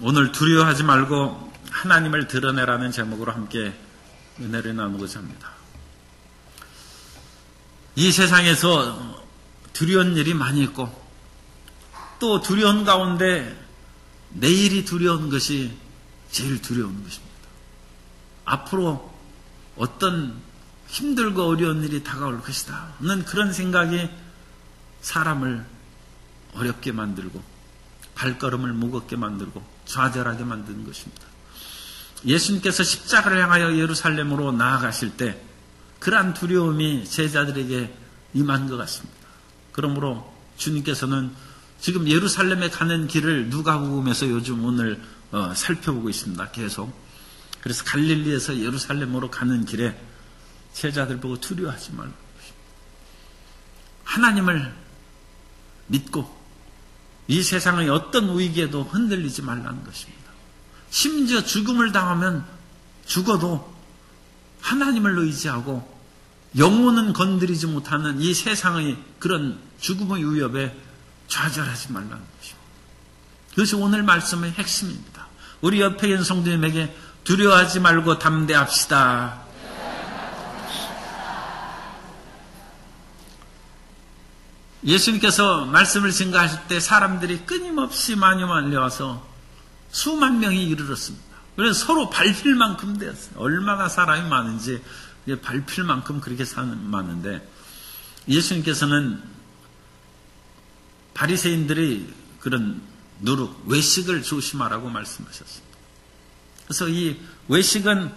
오늘 두려워하지 말고 하나님을 드러내라는 제목으로 함께 은혜를 나누고자 합니다. 이 세상에서 두려운 일이 많이 있고 또 두려운 가운데 내일이 두려운 것이 제일 두려운 것입니다. 앞으로 어떤 힘들고 어려운 일이 다가올 것이다 는 그런 생각이 사람을 어렵게 만들고 발걸음을 무겁게 만들고 좌절하게 만드는 것입니다. 예수님께서 십자가를 향하여 예루살렘으로 나아가실 때 그러한 두려움이 제자들에게 임한 것 같습니다. 그러므로 주님께서는 지금 예루살렘에 가는 길을 누가복음에서 요즘 오늘 살펴보고 있습니다. 계속. 그래서 갈릴리에서 예루살렘으로 가는 길에 제자들 보고 두려워하지 말고 하나님을 믿고 이 세상의 어떤 위기에도 흔들리지 말라는 것입니다. 심지어 죽음을 당하면 죽어도 하나님을 의지하고 영혼은 건드리지 못하는 이 세상의 그런 죽음의 위협에 좌절하지 말라는 것입니다. 그것이 오늘 말씀의 핵심입니다. 우리 옆에 있는 성도님에게 두려워하지 말고 담대합시다. 예수님께서 말씀을 증거하실 때 사람들이 끊임없이 많이 몰려와서 수만 명이 이르렀습니다. 그래서 서로 밟힐 만큼 되었어요. 얼마나 사람이 많은지 밟힐 만큼 그렇게 많은데 예수님께서는 바리새인들이 그런 누룩, 외식을 조심하라고 말씀하셨습니다. 그래서 이 외식은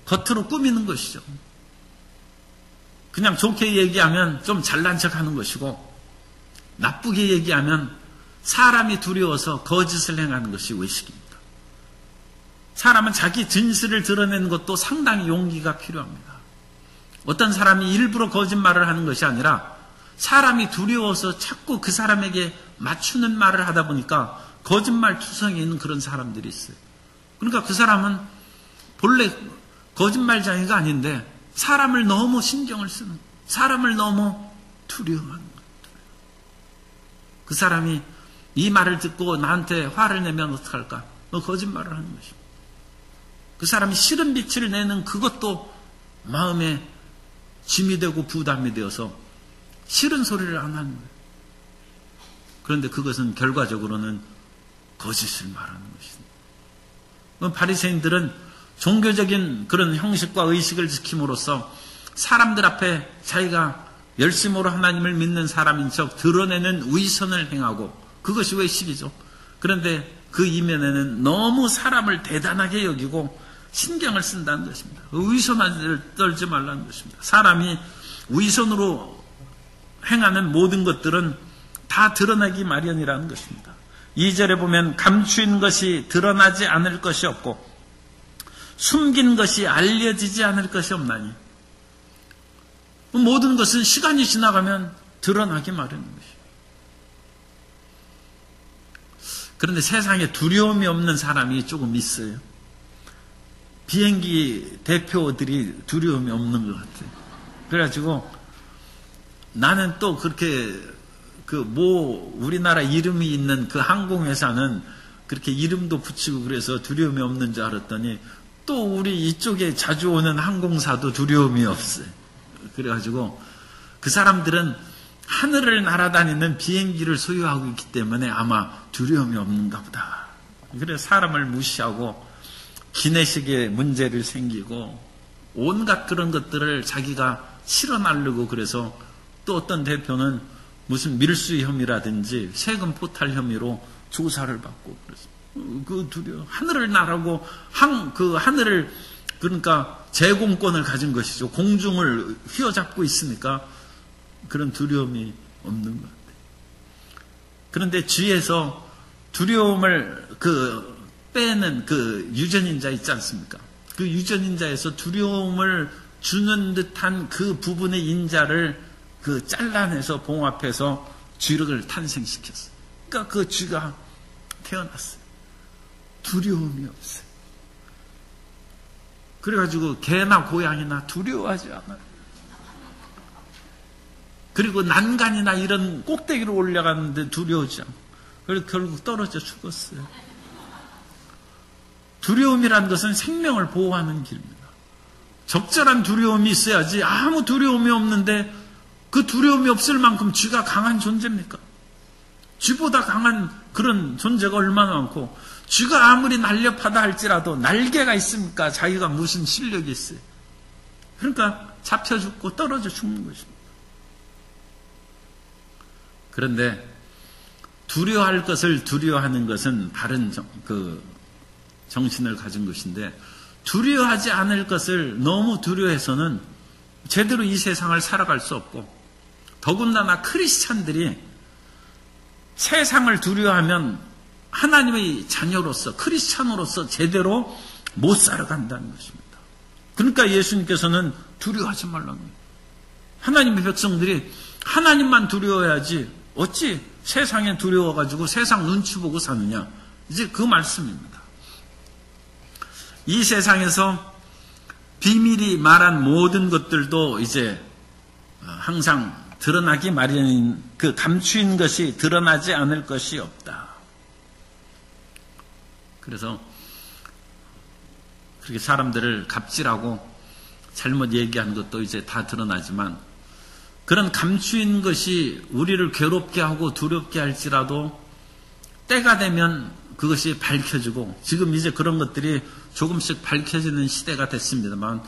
겉으로 꾸미는 것이죠. 그냥 좋게 얘기하면 좀 잘난 척하는 것이고 나쁘게 얘기하면 사람이 두려워서 거짓을 행하는 것이 외식입니다. 사람은 자기 진실을 드러내는 것도 상당히 용기가 필요합니다. 어떤 사람이 일부러 거짓말을 하는 것이 아니라 사람이 두려워서 자꾸 그 사람에게 맞추는 말을 하다 보니까 거짓말 투성이 있는 그런 사람들이 있어요. 그러니까 그 사람은 본래 거짓말쟁이가 아닌데 사람을 너무 신경을 쓰는, 사람을 너무 두려워하는 거예요. 그 사람이 이 말을 듣고 나한테 화를 내면 어떡할까? 너 거짓말을 하는 것입니다. 그 사람이 싫은 빛을 내는 그것도 마음에 짐이 되고 부담이 되어서 싫은 소리를 안 하는 거예요. 그런데 그것은 결과적으로는 거짓을 말하는 것입니다. 바리새인들은 종교적인 그런 형식과 의식을 지킴으로써 사람들 앞에 자기가 열심으로 하나님을 믿는 사람인 척 드러내는 위선을 행하고 그것이 외식이죠. 그런데 그 이면에는 너무 사람을 대단하게 여기고 신경을 쓴다는 것입니다. 위선을 떨지 말라는 것입니다. 사람이 위선으로 행하는 모든 것들은 다 드러나기 마련이라는 것입니다. 2절에 보면 감추인 것이 드러나지 않을 것이 없고 숨긴 것이 알려지지 않을 것이 없나니 모든 것은 시간이 지나가면 드러나기 마련인 것입니다. 그런데 세상에 두려움이 없는 사람이 조금 있어요. 비행기 대표들이 두려움이 없는 것 같아요. 그래가지고 나는 또 그렇게 우리나라 이름이 있는 그 항공회사는 그렇게 이름도 붙이고 그래서 두려움이 없는 줄 알았더니 또 우리 이쪽에 자주 오는 항공사도 두려움이 없어요. 그래가지고 그 사람들은 하늘을 날아다니는 비행기를 소유하고 있기 때문에 아마 두려움이 없는가 보다. 그래서 사람을 무시하고 기내식에 문제를 생기고 온갖 그런 것들을 자기가 실어나르고 그래서 또 어떤 대표는 무슨 밀수 혐의라든지 세금 포탈 혐의로 조사를 받고 그래서 그 두려워 하늘을 날아고 하늘을 그러니까 제공권을 가진 것이죠. 공중을 휘어잡고 있으니까 그런 두려움이 없는 것 같아요. 그런데 주위에서 두려움을 빼는 그 유전인자 있지 않습니까? 그 유전인자에서 두려움을 주는 듯한 그 부분의 인자를 잘라내서 봉합해서 쥐를 탄생시켰어요. 그러니까 그 쥐가 태어났어요. 두려움이 없어요. 그래가지고 개나 고양이나 두려워하지 않아요. 그리고 난간이나 이런 꼭대기로 올라갔는데 두려워하지 않고 그래서 결국 떨어져 죽었어요. 두려움이라는 것은 생명을 보호하는 길입니다. 적절한 두려움이 있어야지 아무 두려움이 없는데 그 두려움이 없을 만큼 쥐가 강한 존재입니까? 쥐보다 강한 그런 존재가 얼마나 많고 쥐가 아무리 날렵하다 할지라도 날개가 있습니까? 자기가 무슨 실력이 있어요. 그러니까 잡혀 죽고 떨어져 죽는 것입니다. 그런데 두려워할 것을 두려워하는 것은 바른 정신을 가진 것인데 두려워하지 않을 것을 너무 두려워해서는 제대로 이 세상을 살아갈 수 없고 더군다나 크리스찬들이 세상을 두려워하면 하나님의 자녀로서 크리스찬으로서 제대로 못 살아간다는 것입니다. 그러니까 예수님께서는 두려워하지 말라는 거예요. 하나님의 백성들이 하나님만 두려워해야지 어찌 세상에 두려워가지고 세상 눈치 보고 사느냐. 이제 그 말씀입니다. 이 세상에서 비밀이 말한 모든 것들도 이제 항상 드러나기 마련인 그 감추인 것이 드러나지 않을 것이 없다. 그래서 그렇게 사람들을 갑질하고 잘못 얘기한 것도 이제 다 드러나지만 그런 감추인 것이 우리를 괴롭게 하고 두렵게 할지라도 때가 되면 그것이 밝혀지고 지금 이제 그런 것들이 조금씩 밝혀지는 시대가 됐습니다만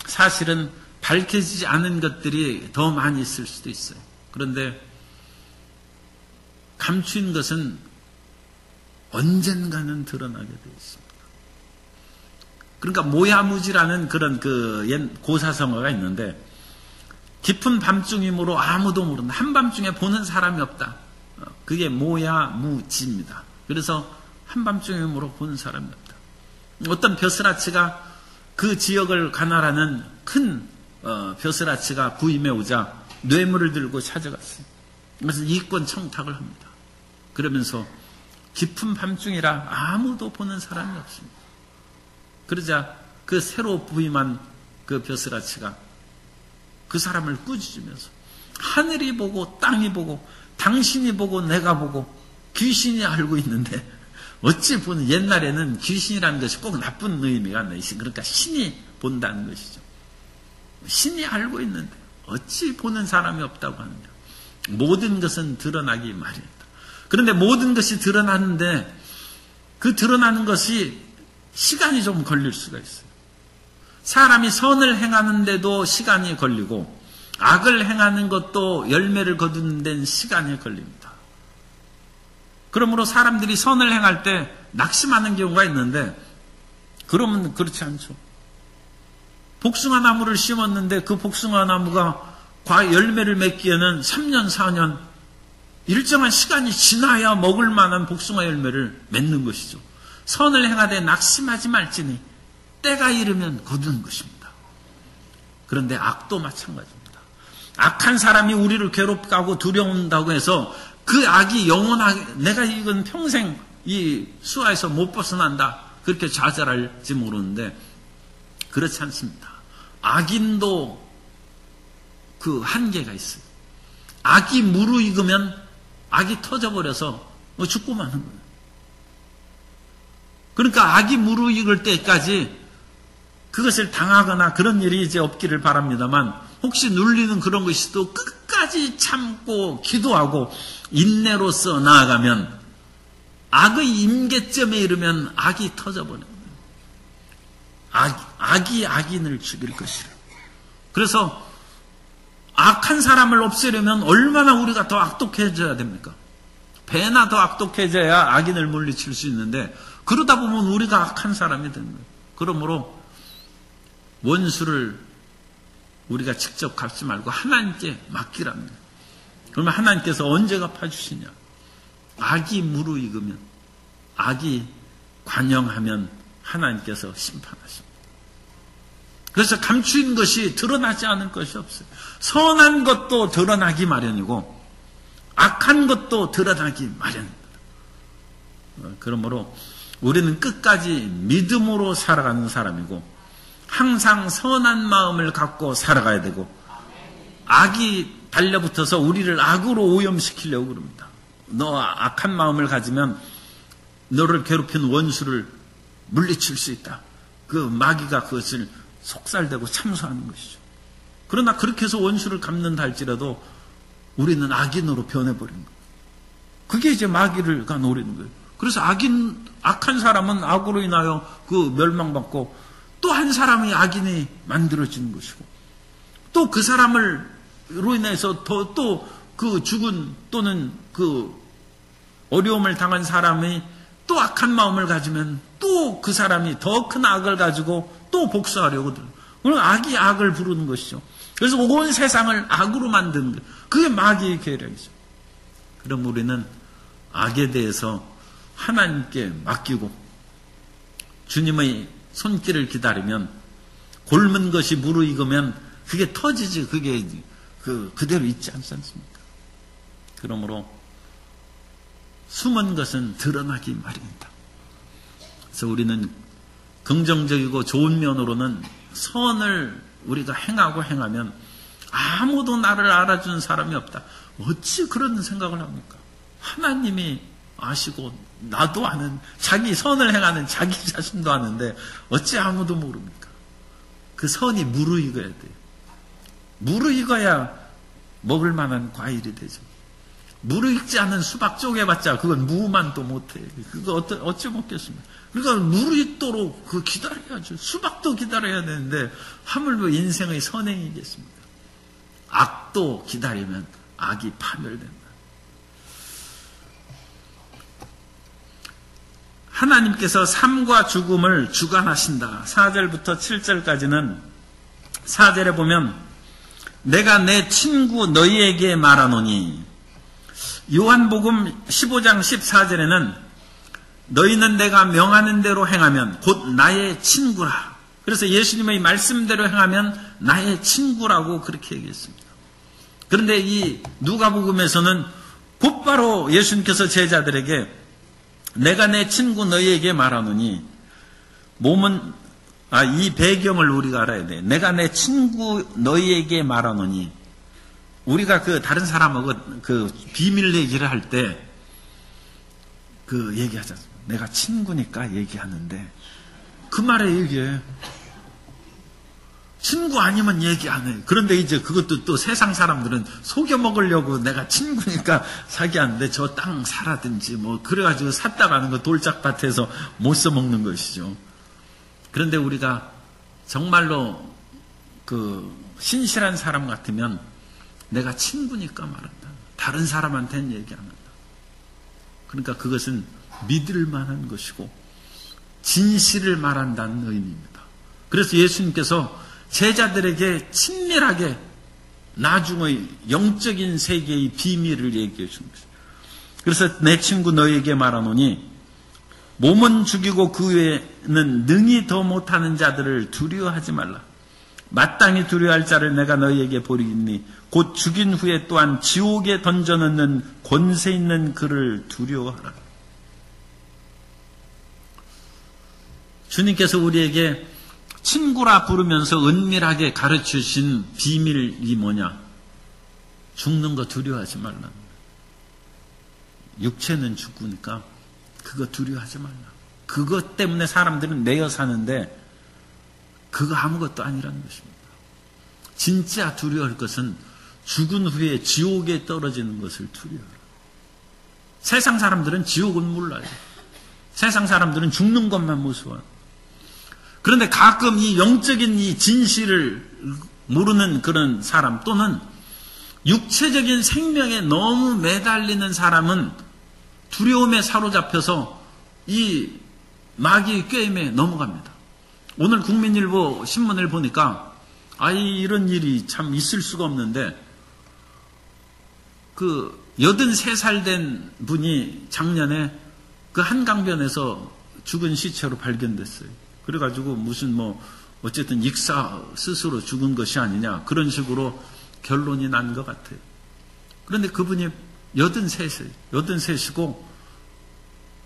사실은 밝혀지지 않은 것들이 더 많이 있을 수도 있어요. 그런데 감추인 것은 언젠가는 드러나게 되어 있습니다. 그러니까 모야무지라는 그런 고사성어가 있는데 깊은 밤중이므로 아무도 모른다. 한밤중에 보는 사람이 없다. 그게 모야무지입니다. 그래서 한밤중이므로 보는 사람이 없다. 어떤 벼슬아치가 그 지역을 관할하는 큰 벼슬아치가 부임해 오자 뇌물을 들고 찾아갔어요. 그래서 이권 청탁을 합니다. 그러면서 깊은 밤중이라 아무도 보는 사람이 없습니다. 그러자 그 새로 부임한 그 벼슬아치가 그 사람을 꾸짖으면서 하늘이 보고 땅이 보고 당신이 보고 내가 보고 귀신이 알고 있는데 어찌 보는 옛날에는 귀신이라는 것이 꼭 나쁜 의미가 있어요. 그러니까 신이 본다는 것이죠. 신이 알고 있는데 어찌 보는 사람이 없다고 하느냐. 모든 것은 드러나기 마련이다. 그런데 모든 것이 드러나는데 그 드러나는 것이 시간이 좀 걸릴 수가 있어요. 사람이 선을 행하는데도 시간이 걸리고 악을 행하는 것도 열매를 거두는 데는 시간이 걸립니다. 그러므로 사람들이 선을 행할 때 낙심하는 경우가 있는데 그러면 그렇지 않죠. 복숭아 나무를 심었는데 그 복숭아 나무가 열매를 맺기에는 3년, 4년 일정한 시간이 지나야 먹을 만한 복숭아 열매를 맺는 것이죠. 선을 행하되 낙심하지 말지니 때가 이르면 거두는 것입니다. 그런데 악도 마찬가지입니다. 악한 사람이 우리를 괴롭게 하고 두려운다고 해서 그 악이 영원하게 내가 이건 평생 이 수하에서 못 벗어난다 그렇게 좌절할지 모르는데 그렇지 않습니다. 악인도 그 한계가 있어요. 악이 무르익으면 악이 터져버려서 죽고 마는 거예요. 그러니까 악이 무르익을 때까지 그것을 당하거나 그런 일이 이제 없기를 바랍니다만 혹시 눌리는 그런 것이 또 끝까지 참고 기도하고 인내로서 나아가면 악의 임계점에 이르면 악이 터져버려요. 악이 악인을 죽일 것이라. 그래서 악한 사람을 없애려면 얼마나 우리가 더 악독해져야 됩니까? 배나 더 악독해져야 악인을 물리칠 수 있는데 그러다 보면 우리가 악한 사람이 되는 거예요. 그러므로 원수를 우리가 직접 갚지 말고 하나님께 맡기라는 거예요. 그러면 하나님께서 언제 갚아주시냐? 악이 무르익으면, 악이 관영하면 하나님께서 심판하십니다. 그래서 감추인 것이 드러나지 않을 것이 없어요. 선한 것도 드러나기 마련이고 악한 것도 드러나기 마련입니다. 그러므로 우리는 끝까지 믿음으로 살아가는 사람이고 항상 선한 마음을 갖고 살아가야 되고 악이 달려붙어서 우리를 악으로 오염시키려고 그럽니다. 너 악한 마음을 가지면 너를 괴롭힌 원수를 물리칠 수 있다. 그 마귀가 그것을 속살되고 참소하는 것이죠. 그러나 그렇게 해서 원수를 갚는다 할지라도 우리는 악인으로 변해버린 거예요. 그게 이제 마귀가 노리는 거예요. 그래서 악한 사람은 악으로 인하여 그 멸망받고 또 한 사람이 악인이 만들어지는 것이고 또 그 사람을로 인해서 또 그 죽은 또는 그 어려움을 당한 사람이 또 악한 마음을 가지면 또 그 사람이 더 큰 악을 가지고 또 복수하려고 들어요. 그럼 악이 악을 부르는 것이죠. 그래서 온 세상을 악으로 만드는 거예요. 그게 마귀의 계략이죠. 그럼 우리는 악에 대해서 하나님께 맡기고 주님의 손길을 기다리면 곪은 것이 무르익으면 그게 터지지 그게 그대로 있지 않습니까? 그러므로 숨은 것은 드러나기 마련이다. 그래서 우리는 긍정적이고 좋은 면으로는 선을 우리가 행하면 아무도 나를 알아주는 사람이 없다. 어찌 그런 생각을 합니까? 하나님이 아시고 나도 아는 자기 선을 행하는 자기 자신도 아는데 어찌 아무도 모릅니까? 그 선이 무르익어야 돼요. 무르익어야 먹을 만한 과일이 되죠. 무르익지 않은 수박 쪼개봤자 그건 무만 또 못해. 그거 어찌 먹겠습니까? 그러니까 무르익도록 그 기다려야죠. 수박도 기다려야 되는데 하물며 인생의 선행이겠습니까? 악도 기다리면 악이 파멸된다. 하나님께서 삶과 죽음을 주관하신다. 4절부터 7절까지는 4절에 보면 내가 내 친구 너희에게 말하노니 요한복음 15장 14절에는 너희는 내가 명하는 대로 행하면 곧 나의 친구라. 그래서 예수님의 말씀대로 행하면 나의 친구라고 그렇게 얘기했습니다. 그런데 이 누가복음에서는 곧바로 예수님께서 제자들에게 내가 내 친구 너희에게 말하노니 이 배경을 우리가 알아야 돼. 내가 내 친구 너희에게 말하노니 우리가 다른 사람하고 비밀 얘기를 할 때 얘기하지 않습니까? 내가 친구니까 얘기하는데 그 말에 얘기해. 친구 아니면 얘기 안 해. 그런데 이제 그것도 또 세상 사람들은 속여 먹으려고 내가 친구니까 사기하는데 저 땅 사라든지 그래가지고 샀다 가는 거 돌짝밭에서 못 써먹는 것이죠. 그런데 우리가 정말로 신실한 사람 같으면 내가 친구니까 말한다. 다른 사람한테는 얘기 안 한다. 그러니까 그것은 믿을 만한 것이고 진실을 말한다는 의미입니다. 그래서 예수님께서 제자들에게 친밀하게 나중의 영적인 세계의 비밀을 얘기해 준 것입니다. 그래서 내 친구 너에게 말하노니 몸은 죽이고 그 외에는 능히 더 못하는 자들을 두려워하지 말라. 마땅히 두려워할 자를 내가 너희에게 보리니 곧 죽인 후에 또한 지옥에 던져넣는 권세 있는 그를 두려워하라. 주님께서 우리에게 친구라 부르면서 은밀하게 가르치신 비밀이 뭐냐? 죽는 거 두려워하지 말라. 육체는 죽으니까 그거 두려워하지 말라. 그것 때문에 사람들은 매여 사는데 그거 아무것도 아니라는 것입니다. 진짜 두려워할 것은 죽은 후에 지옥에 떨어지는 것을 두려워하라. 세상 사람들은 지옥은 몰라요. 세상 사람들은 죽는 것만 무서워요. 그런데 가끔 이 영적인 이 진실을 모르는 그런 사람 또는 육체적인 생명에 너무 매달리는 사람은 두려움에 사로잡혀서 이 마귀의 꾀임에 넘어갑니다. 오늘 국민일보 신문을 보니까 이런 일이 참 있을 수가 없는데 83살 된 분이 작년에 그 한강변에서 죽은 시체로 발견됐어요. 그래가지고 무슨 어쨌든 익사 스스로 죽은 것이 아니냐 그런 식으로 결론이 난 것 같아요. 그런데 그분이 83이고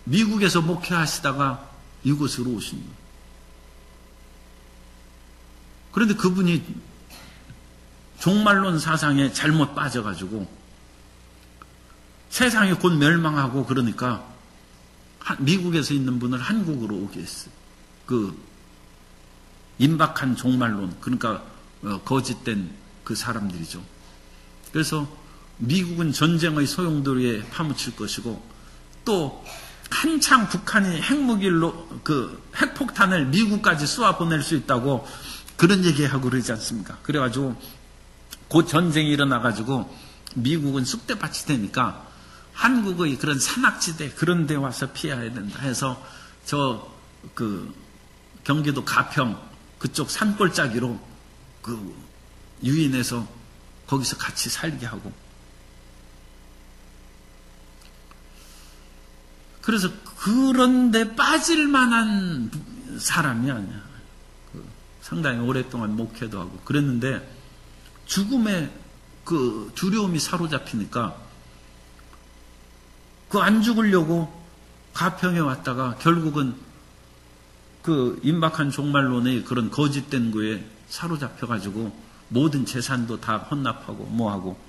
미국에서 목회하시다가 이곳으로 오신 거예요. 그런데 그분이 종말론 사상에 잘못 빠져가지고 세상이 곧 멸망하고 그러니까 미국에서 있는 분을 한국으로 오게 했어요. 그 임박한 종말론, 그러니까 거짓된 그 사람들이죠. 그래서 미국은 전쟁의 소용돌이에 파묻힐 것이고, 또 한창 북한이 핵무기로 그 핵폭탄을 미국까지 쏘아 보낼 수 있다고 그런 얘기하고 그러지 않습니까? 그래가지고 곧 전쟁이 일어나가지고 미국은 쑥대밭이 되니까 한국의 그런 산악지대 그런 데 와서 피해야 된다 해서 저 그 경기도 가평 그쪽 산골짜기로 그 유인해서 거기서 같이 살게 하고, 그래서 그런데 빠질 만한 사람이 아니야. 상당히 오랫동안 목회도 하고 그랬는데 죽음의 그 두려움이 사로잡히니까 그 안 죽으려고 가평에 왔다가 결국은 그 임박한 종말론의 그런 거짓된 거에 사로잡혀가지고 모든 재산도 다 헌납하고 뭐하고,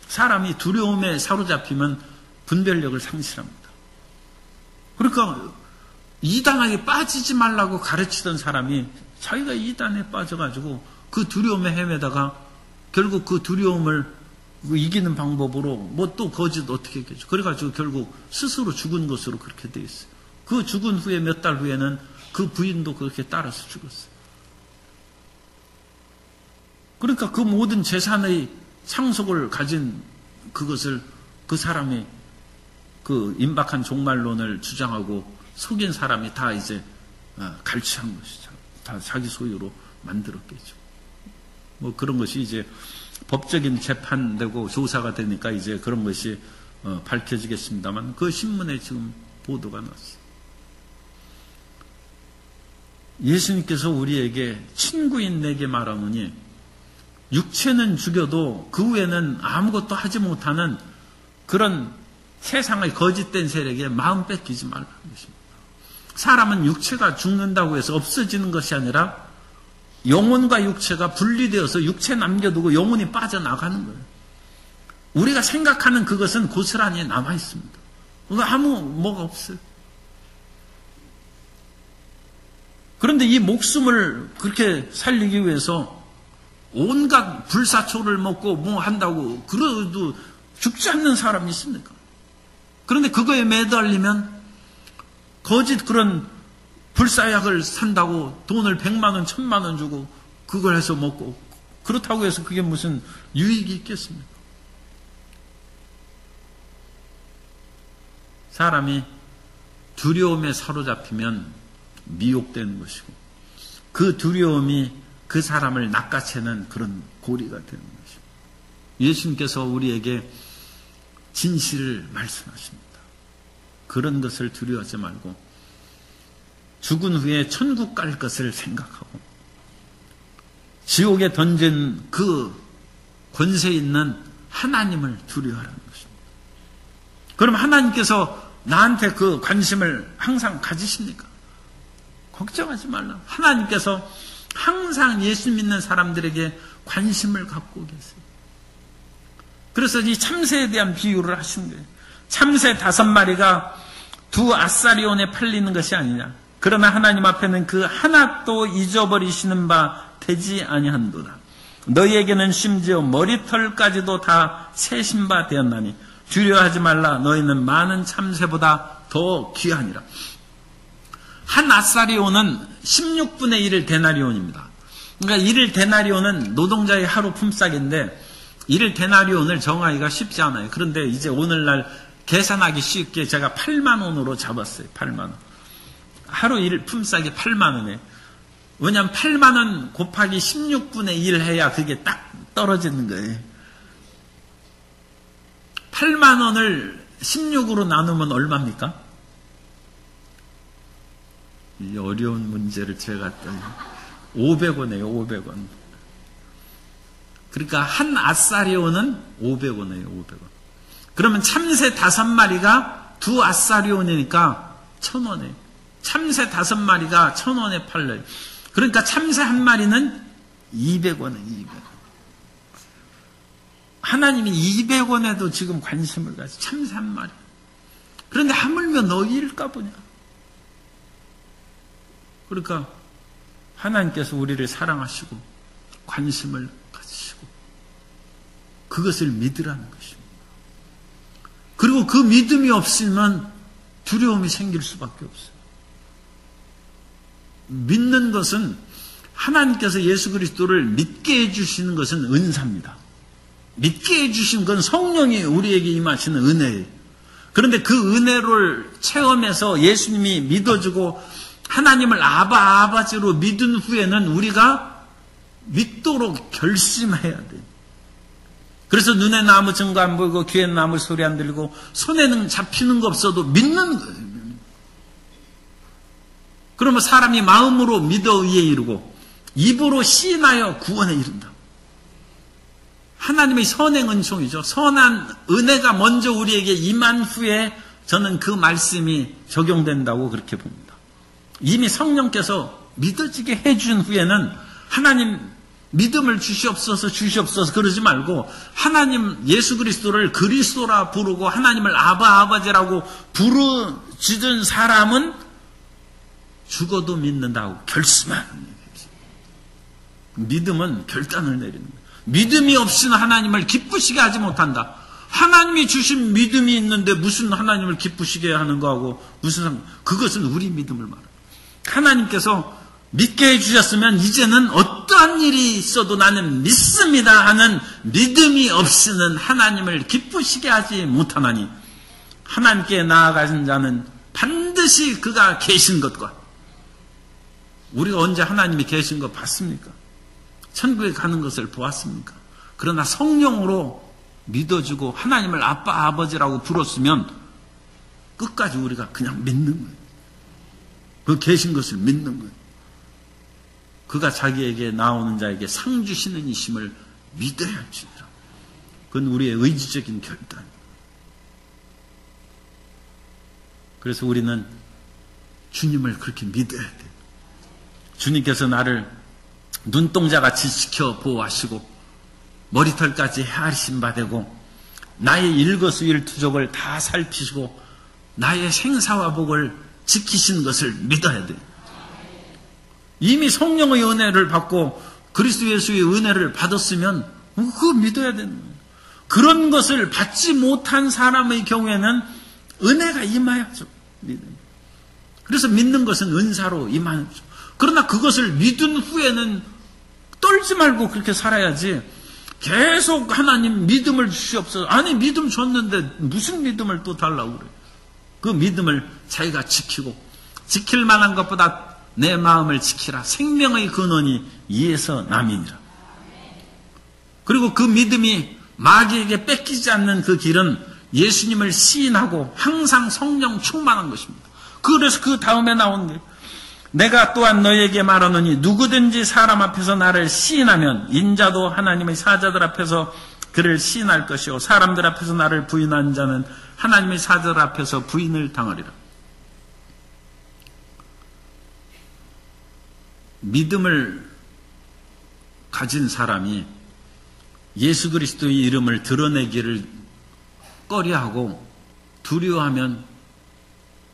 사람이 두려움에 사로잡히면 분별력을 상실합니다. 그러니까 이단하게 빠지지 말라고 가르치던 사람이 자기가 이단에 빠져가지고 그 두려움에 헤매다가 결국 그 두려움을 이기는 방법으로 뭐 또 거짓 어떻게 했겠죠. 그래가지고 결국 스스로 죽은 것으로 그렇게 돼 있어요. 그 죽은 후에 몇 달 후에는 그 부인도 그렇게 따라서 죽었어요. 그러니까 그 모든 재산의 상속을 가진 그것을 그 사람이 그 임박한 종말론을 주장하고 속인 사람이 다 이제 갈취한 것이죠. 다 자기 소유로 만들었겠죠. 뭐 그런 것이 이제 법적인 재판되고 조사가 되니까 이제 그런 것이 밝혀지겠습니다만, 그 신문에 지금 보도가 났어요. 예수님께서 우리에게 친구인 내게 말하노니 육체는 죽여도 그 후에는 아무것도 하지 못하는 그런 세상의 거짓된 세력에 마음 뺏기지 말라는 것입니다. 사람은 육체가 죽는다고 해서 없어지는 것이 아니라 영혼과 육체가 분리되어서 육체 남겨두고 영혼이 빠져나가는 거예요. 우리가 생각하는 그것은 고스란히 남아 있습니다. 아무 뭐가 없어요. 그런데 이 목숨을 그렇게 살리기 위해서 온갖 불사초를 먹고 뭐 한다고 그래도 죽지 않는 사람이 있습니까? 그런데 그거에 매달리면 거짓 그런 불사약을 산다고 돈을 100만 원, 1000만 원 주고 그걸 해서 먹고, 그렇다고 해서 그게 무슨 유익이 있겠습니까? 사람이 두려움에 사로잡히면 미혹되는 것이고, 그 두려움이 그 사람을 낚아채는 그런 고리가 되는 것입니다. 예수님께서 우리에게 진실을 말씀하십니다. 그런 것을 두려워하지 말고 죽은 후에 천국 갈 것을 생각하고 지옥에 던진 그 권세 있는 하나님을 두려워하라는 것입니다. 그럼 하나님께서 나한테 그 관심을 항상 가지십니까? 걱정하지 말라. 하나님께서 항상 예수 믿는 사람들에게 관심을 갖고 계세요. 그래서 이 참새에 대한 비유를 하신 거예요. 참새 5마리가 두 아사리온에 팔리는 것이 아니냐. 그러나 하나님 앞에는 그 하나도 잊어버리시는 바 되지 아니한도다. 너희에게는 심지어 머리털까지도 다 세신 바 되었나니 두려워하지 말라. 너희는 많은 참새보다 더 귀하니라. 한 아사리온은 16분의 1을 데나리온입니다. 그러니까 1일 데나리온은 노동자의 하루 품삯인데 1일 데나리온을 정하기가 쉽지 않아요. 그런데 이제 오늘날 계산하기 쉽게 제가 8만 원으로 잡았어요. 8만 원. 하루 일 품삯이 8만 원이에요. 왜냐하면 8만 원 곱하기 16분의 1 해야 그게 딱 떨어지는 거예요. 8만 원을 16으로 나누면 얼마입니까? 이 어려운 문제를 제가 500원이에요. 500원. 그러니까 한 아사리온은 500원이에요. 500원. 그러면 참새 5마리가 두 아사리온이니까 1000원이에요. 참새 5마리가 1000원에 팔려요. 그러니까 참새 한 마리는 200원이에요. 200원. 하나님이 200원에도 지금 관심을 가지. 참새 한 마리. 그런데 하물며 너희일까 보냐. 그러니까 하나님께서 우리를 사랑하시고 관심을 가지시고 그것을 믿으라는 것입니다. 그리고 그 믿음이 없으면 두려움이 생길 수밖에 없어요. 믿는 것은 하나님께서 예수 그리스도를 믿게 해주시는 것은 은사입니다. 믿게 해주신 건 성령이 우리에게 임하시는 은혜예요. 그런데 그 은혜를 체험해서 예수님이 믿어주고 하나님을 아버지로 믿은 후에는 우리가 믿도록 결심해야 돼요. 그래서 눈에는 아무 증거 안 보이고 귀에는 아무 소리 안 들리고 손에는 잡히는 거 없어도 믿는 거예요. 그러면 사람이 마음으로 믿어 의에 이르고 입으로 시인하여 구원에 이른다. 하나님의 선행 은총이죠. 선한 은혜가 먼저 우리에게 임한 후에 저는 그 말씀이 적용된다고 그렇게 봅니다. 이미 성령께서 믿어지게 해준 후에는 하나님 믿음을 주시옵소서 그러지 말고 하나님 예수 그리스도를 그리스도라 부르고 하나님을 아버지라고 부르짖은 사람은 죽어도 믿는다고 결심하는 거예요. 믿음은 결단을 내리는 거예요. 믿음이 없이는 하나님을 기쁘시게 하지 못한다. 하나님이 주신 믿음이 있는데 무슨 하나님을 기쁘시게 하는 거하고 무슨 그것은 우리 믿음을 말합니다. 하나님께서 믿게 해주셨으면 이제는 어떠한 일이 있어도 나는 믿습니다 하는 믿음이 없이는 하나님을 기쁘시게 하지 못하나니 하나님께 나아가신 자는 반드시 그가 계신 것과 우리가 언제 하나님이 계신 거 봤습니까? 천국에 가는 것을 보았습니까? 그러나 성령으로 믿어주고 하나님을 아버지라고 불렀으면 끝까지 우리가 그냥 믿는 거예요. 그 계신 것을 믿는 거예요. 그가 자기에게 나오는 자에게 상 주시는 이심을 믿어야 할지니라. 그건 우리의 의지적인 결단입니다. 그래서 우리는 주님을 그렇게 믿어야 돼요. 주님께서 나를 눈동자같이 지켜 보호하시고 머리털까지 헤아리심 받고 나의 일거수일투족을 다 살피시고 나의 생사와 복을 지키신 것을 믿어야 돼요. 이미 성령의 은혜를 받고 그리스도 예수의 은혜를 받았으면 그거 믿어야 되는 거예요. 그런 것을 받지 못한 사람의 경우에는 은혜가 임하야죠. 그래서 믿는 것은 은사로 임하죠. 그러나 그것을 믿은 후에는 떨지 말고 그렇게 살아야지 계속 하나님 믿음을 주시옵소서. 아니 믿음 줬는데 무슨 믿음을 또 달라고 그래요. 그 믿음을 자기가 지키고 지킬 만한 것보다 내 마음을 지키라. 생명의 근원이 이에서 남이니라. 그리고 그 믿음이 마귀에게 뺏기지 않는 그 길은 예수님을 시인하고 항상 성령 충만한 것입니다. 그래서 그 다음에 나오는 게 내가 또한 너희에게 말하노니 누구든지 사람 앞에서 나를 시인하면 인자도 하나님의 사자들 앞에서 그를 시인할 것이요 사람들 앞에서 나를 부인한 자는 하나님의 사자들 앞에서 부인을 당하리라. 믿음을 가진 사람이 예수 그리스도의 이름을 드러내기를 꺼려하고 두려워하면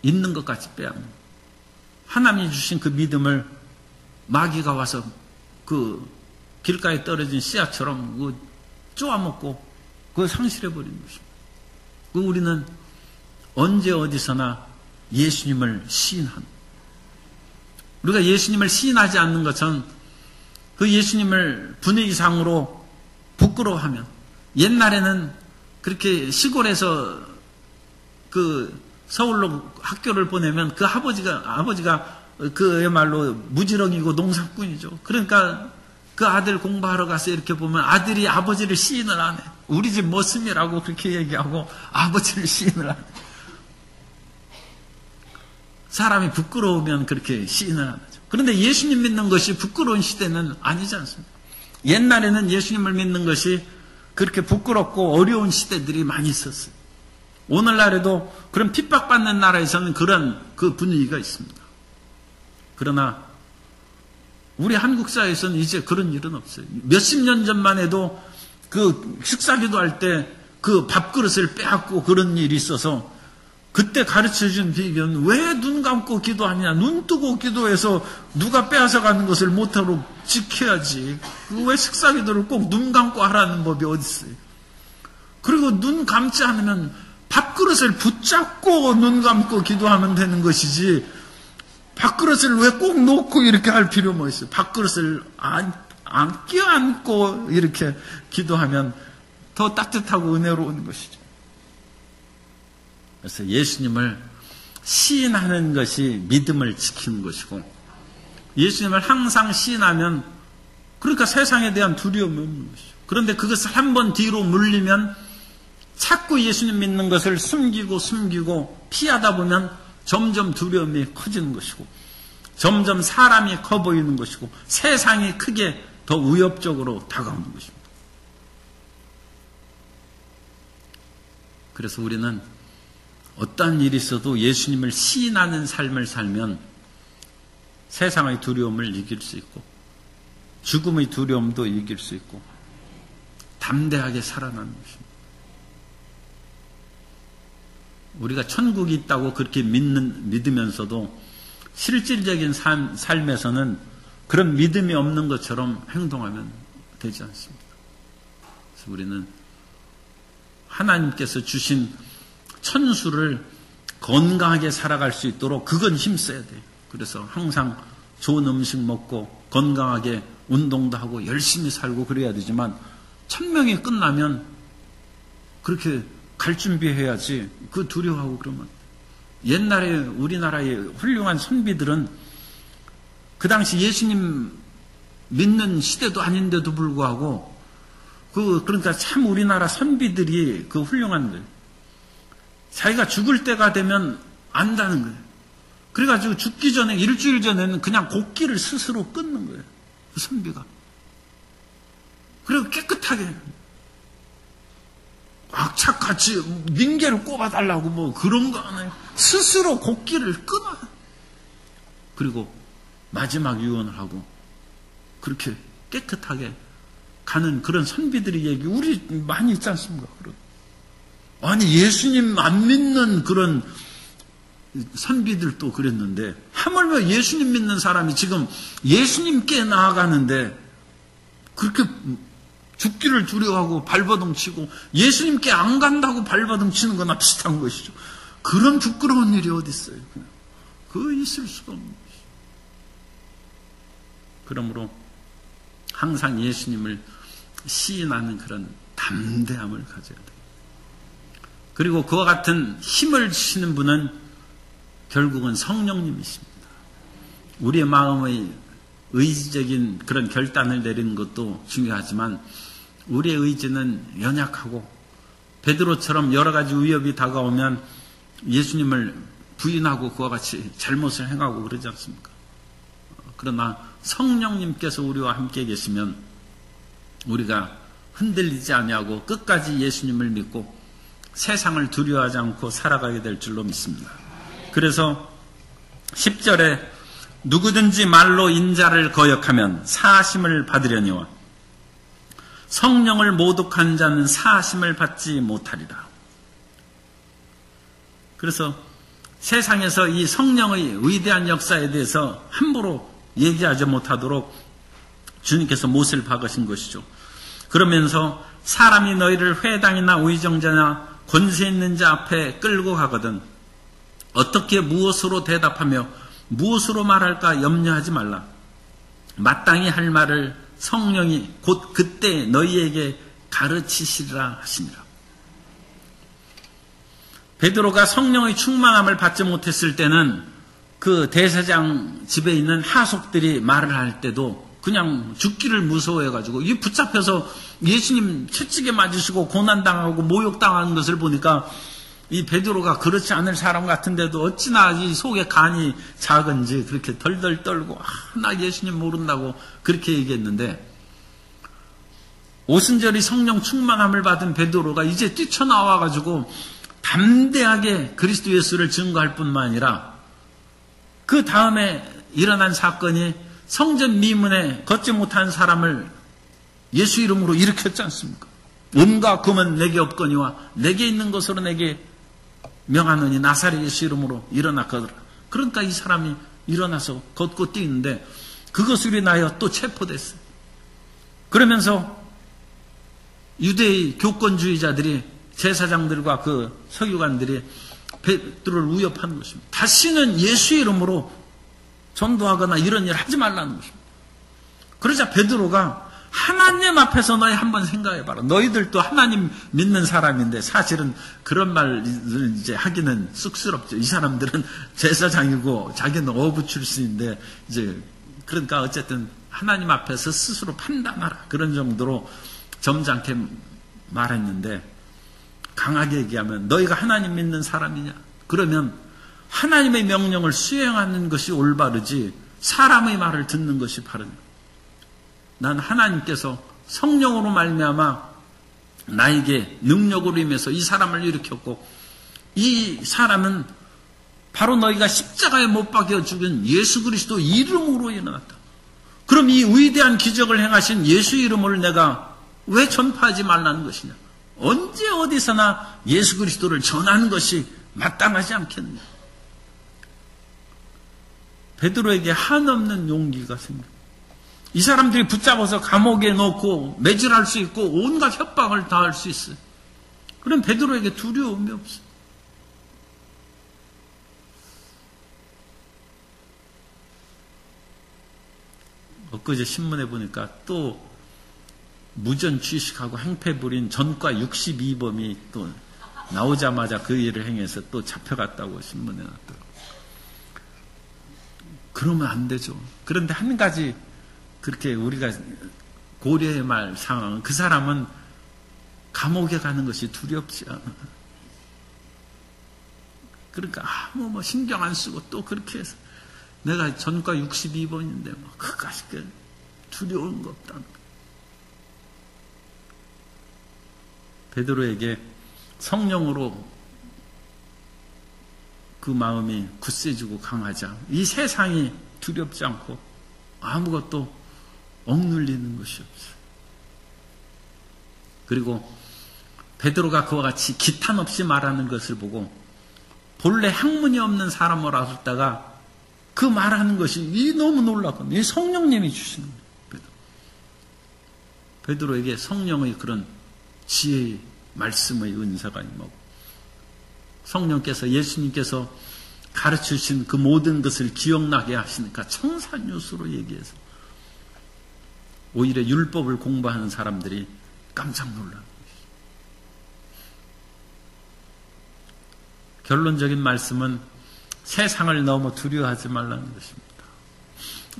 있는 것 같이 빼앗는 하나님이 주신 그 믿음을 마귀가 와서 그 길가에 떨어진 씨앗처럼 그 쪼아먹고 그걸 상실해버리는 것입니다. 그 우리는 언제 어디서나 예수님을 시인하는 우리가 예수님을 시인하지 않는 것은 그 예수님을 분위기상으로 부끄러워하면 옛날에는 그렇게 시골에서 그 서울로 학교를 보내면 그 아버지가 그야말로 무지렁이고 농사꾼이죠. 그러니까 그 아들 공부하러 가서 이렇게 보면 아들이 아버지를 시인을 안 해. 우리 집 머슴이라고 그렇게 얘기하고 아버지를 시인을 안 해. 사람이 부끄러우면 그렇게 시인을 안 하죠. 그런데 예수님 믿는 것이 부끄러운 시대는 아니지 않습니까? 옛날에는 예수님을 믿는 것이 그렇게 부끄럽고 어려운 시대들이 많이 있었어요. 오늘날에도 그런 핍박받는 나라에서는 그런 그 분위기가 있습니다. 그러나 우리 한국 사회에서는 이제 그런 일은 없어요. 몇십 년 전만 해도 그 식사기도 할 때 그 밥그릇을 빼앗고 그런 일이 있어서 그때 가르쳐준 비결은 왜 눈 감고 기도하냐? 눈 뜨고 기도해서 누가 빼앗아가는 것을 못하도록 지켜야지. 왜 식사 기도를 꼭 눈 감고 하라는 법이 어디 있어요? 그리고 눈 감지 않으면 밥그릇을 붙잡고 눈 감고 기도하면 되는 것이지, 밥그릇을 왜 꼭 놓고 이렇게 할 필요 뭐 있어요? 밥그릇을 안 껴안고 이렇게 기도하면 더 따뜻하고 은혜로운 것이죠. 그래서 예수님을 시인하는 것이 믿음을 지키는 것이고, 예수님을 항상 시인하면 그러니까 세상에 대한 두려움이 없는 것이죠. 그런데 그것을 한번 뒤로 물리면 자꾸 예수님 믿는 것을 숨기고 피하다 보면 점점 두려움이 커지는 것이고, 점점 사람이 커 보이는 것이고, 세상이 크게 더 위협적으로 다가오는 것입니다. 그래서 우리는 어떠한 일이 있어도 예수님을 시인하는 삶을 살면 세상의 두려움을 이길 수 있고, 죽음의 두려움도 이길 수 있고, 담대하게 살아나는 것입니다. 우리가 천국이 있다고 그렇게 믿으면서도 실질적인 삶에서는 그런 믿음이 없는 것처럼 행동하면 되지 않습니다. 그래서 우리는 하나님께서 주신 천수를 건강하게 살아갈 수 있도록 그건 힘써야 돼요. 그래서 항상 좋은 음식 먹고 건강하게 운동도 하고 열심히 살고 그래야 되지만, 1000명이 끝나면 그렇게 갈 준비해야지. 그 두려워하고 그러면. 옛날에 우리나라의 훌륭한 선비들은 그 당시 예수님 믿는 시대도 아닌데도 불구하고 그러니까 참 우리나라 선비들이 그 훌륭한 거예요. 자기가 죽을 때가 되면 안다는 거예요. 그래가지고 죽기 전에 일주일 전에는 그냥 곡기를 스스로 끊는 거예요. 그 선비가. 그리고 깨끗하게 악착같이 닝게를 꼽아달라고 뭐 그런 거 안 해요. 스스로 곡기를 끊어요. 그리고 마지막 유언을 하고 그렇게 깨끗하게 가는 그런 선비들의 얘기 우리 많이 있지 않습니까? 아니 예수님 안 믿는 그런 선비들도 그랬는데, 하물며 예수님 믿는 사람이 지금 예수님께 나아가는데 그렇게 죽기를 두려워하고 발버둥 치고 예수님께 안 간다고 발버둥 치는 거나 비슷한 것이죠. 그런 부끄러운 일이 어디 있어요? 그거 있을 수가 없는 것이죠. 그러므로 항상 예수님을 시인하는 그런 담대함을 가져야 돼요. 그리고 그와 같은 힘을 주시는 분은 결국은 성령님이십니다. 우리의 마음의 의지적인 그런 결단을 내리는 것도 중요하지만 우리의 의지는 연약하고, 베드로처럼 여러 가지 위협이 다가오면 예수님을 부인하고 그와 같이 잘못을 행하고 그러지 않습니까? 그러나 성령님께서 우리와 함께 계시면 우리가 흔들리지 아니하고 끝까지 예수님을 믿고 세상을 두려워하지 않고 살아가게 될 줄로 믿습니다. 그래서 10절에 누구든지 말로 인자를 거역하면 사하심을 받으려니와 성령을 모독한 자는 사하심을 받지 못하리라. 그래서 세상에서 이 성령의 위대한 역사에 대해서 함부로 얘기하지 못하도록 주님께서 못을 박으신 것이죠. 그러면서 사람이 너희를 회당이나 의정자나 권세 있는 자 앞에 끌고 가거든 어떻게 무엇으로 대답하며 무엇으로 말할까 염려하지 말라. 마땅히 할 말을 성령이 곧 그때 너희에게 가르치시리라 하시니라. 베드로가 성령의 충만함을 받지 못했을 때는 그 대제사장 집에 있는 하속들이 말을 할 때도 그냥 죽기를 무서워해가지고 이 붙잡혀서 예수님 채찍에 맞으시고 고난당하고 모욕당하는 것을 보니까 이 베드로가 그렇지 않을 사람 같은데도 어찌나 이 속에 간이 작은지 그렇게 덜덜 떨고 나 예수님 모른다고 그렇게 얘기했는데, 오순절이 성령 충만함을 받은 베드로가 이제 뛰쳐나와가지고 담대하게 그리스도 예수를 증거할 뿐만 아니라 그 다음에 일어난 사건이 성전 미문에 걷지 못한 사람을 예수 이름으로 일으켰지 않습니까? 은과 금은 내게 없거니와 내게 있는 것으로 내게 명하노니 나사렛 예수 이름으로 일어나 걷으라. 그러니까 이 사람이 일어나서 걷고 뛰는데 그것으로 인하여 또 체포됐어요. 그러면서 유대의 교권주의자들이 제사장들과 그 서기관들이 베드로를 위협하는 것입니다. 다시는 예수 이름으로 전도하거나 이런 일 하지 말라는 것입니다. 그러자 베드로가 하나님 앞에서 너희 한번 생각해봐라. 너희들도 하나님 믿는 사람인데 사실은 그런 말을 이제 하기는 쑥스럽죠. 이 사람들은 제사장이고 자기는 어부 출신인데 이제 그러니까 어쨌든 하나님 앞에서 스스로 판단하라. 그런 정도로 점잖게 말했는데 강하게 얘기하면 너희가 하나님 믿는 사람이냐? 그러면 하나님의 명령을 수행하는 것이 올바르지 사람의 말을 듣는 것이 바르냐? 난 하나님께서 성령으로 말미암아 나에게 능력으로 임해서 이 사람을 일으켰고 이 사람은 바로 너희가 십자가에 못 박혀 죽은 예수 그리스도 이름으로 일어났다. 그럼 이 위대한 기적을 행하신 예수 이름을 내가 왜 전파하지 말라는 것이냐? 언제 어디서나 예수 그리스도를 전하는 것이 마땅하지 않겠느냐? 베드로에게 한없는 용기가 생깁니다. 이 사람들이 붙잡아서 감옥에 넣고 매질할 수 있고 온갖 협박을 다 할 수 있어요. 그럼 베드로에게 두려움이 없어요. 엊그제 신문에 보니까 또 무전 취식하고 행패 부린 전과 62범이 또 나오자마자 그 일을 행해서 또 잡혀갔다고 신문에 났더라고요. 그러면 안 되죠. 그런데 한 가지 그렇게 우리가 고려해야 할 상황은 그 사람은 감옥에 가는 것이 두렵지 않아. 그러니까 아무 신경 안 쓰고 또 그렇게 해서 내가 전과 62번인데 그까짓 게 두려운 거 없다. 베드로에게 성령으로 그 마음이 굳세지고 강하자. 이 세상이 두렵지 않고 아무것도 억눌리는 것이 없어요. 그리고 베드로가 그와 같이 기탄 없이 말하는 것을 보고 본래 학문이 없는 사람으로 알았다가 그 말하는 것이 너무 놀랐거든요. 이 성령님이 주시는 거예요. 베드로에게 성령의 그런 지혜의 말씀의 은사가 임하고 성령께서 예수님께서 가르치신 그 모든 것을 기억나게 하시니까 청산유수로 얘기해서 오히려 율법을 공부하는 사람들이 깜짝 놀라는 것이죠. 결론적인 말씀은 세상을 너무 두려워하지 말라는 것입니다.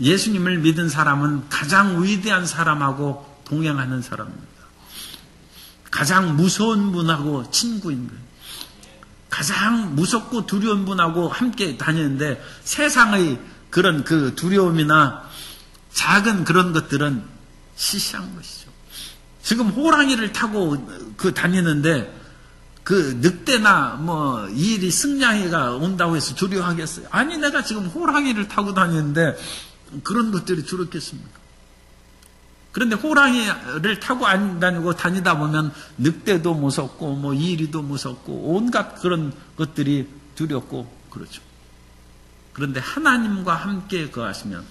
예수님을 믿은 사람은 가장 위대한 사람하고 동행하는 사람입니다. 가장 무서운 분하고 친구인 거예요. 가장 무섭고 두려운 분하고 함께 다니는데 세상의 그런 그 두려움이나 작은 그런 것들은 시시한 것이죠. 지금 호랑이를 타고 다니는데 그 늑대나 이 일이 승냥이가 온다고 해서 두려워하겠어요? 아니, 내가 지금 호랑이를 타고 다니는데 그런 것들이 두렵겠습니까? 그런데 호랑이를 타고 안 다니고 다니다 보면 늑대도 무섭고 이리도 무섭고 온갖 그런 것들이 두렵고 그렇죠. 그런데 하나님과 함께 거하시면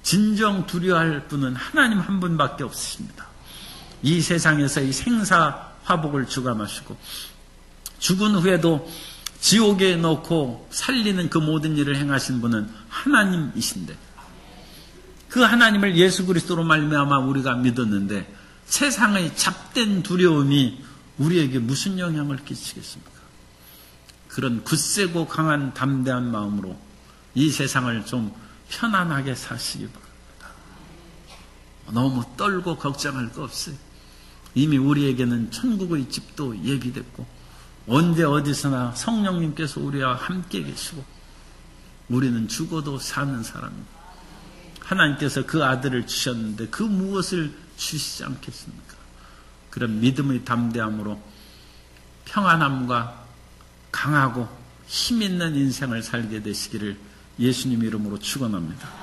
진정 두려워할 분은 하나님 한 분밖에 없으십니다. 이 세상에서 이 생사화복을 주관하시고 죽은 후에도 지옥에 넣고 살리는 그 모든 일을 행하신 분은 하나님이신데 그 하나님을 예수 그리스도로 말미암아 우리가 믿었는데 세상의 잡된 두려움이 우리에게 무슨 영향을 끼치겠습니까? 그런 굳세고 강한 담대한 마음으로 이 세상을 좀 편안하게 사시기 바랍니다. 너무 떨고 걱정할 거 없어요. 이미 우리에게는 천국의 집도 예비됐고 언제 어디서나 성령님께서 우리와 함께 계시고 우리는 죽어도 사는 사람입니다. 하나님께서 그 아들을 주셨는데 그 무엇을 주시지 않겠습니까? 그런 믿음의 담대함으로 평안함과 강하고 힘있는 인생을 살게 되시기를 예수님 이름으로 축원합니다.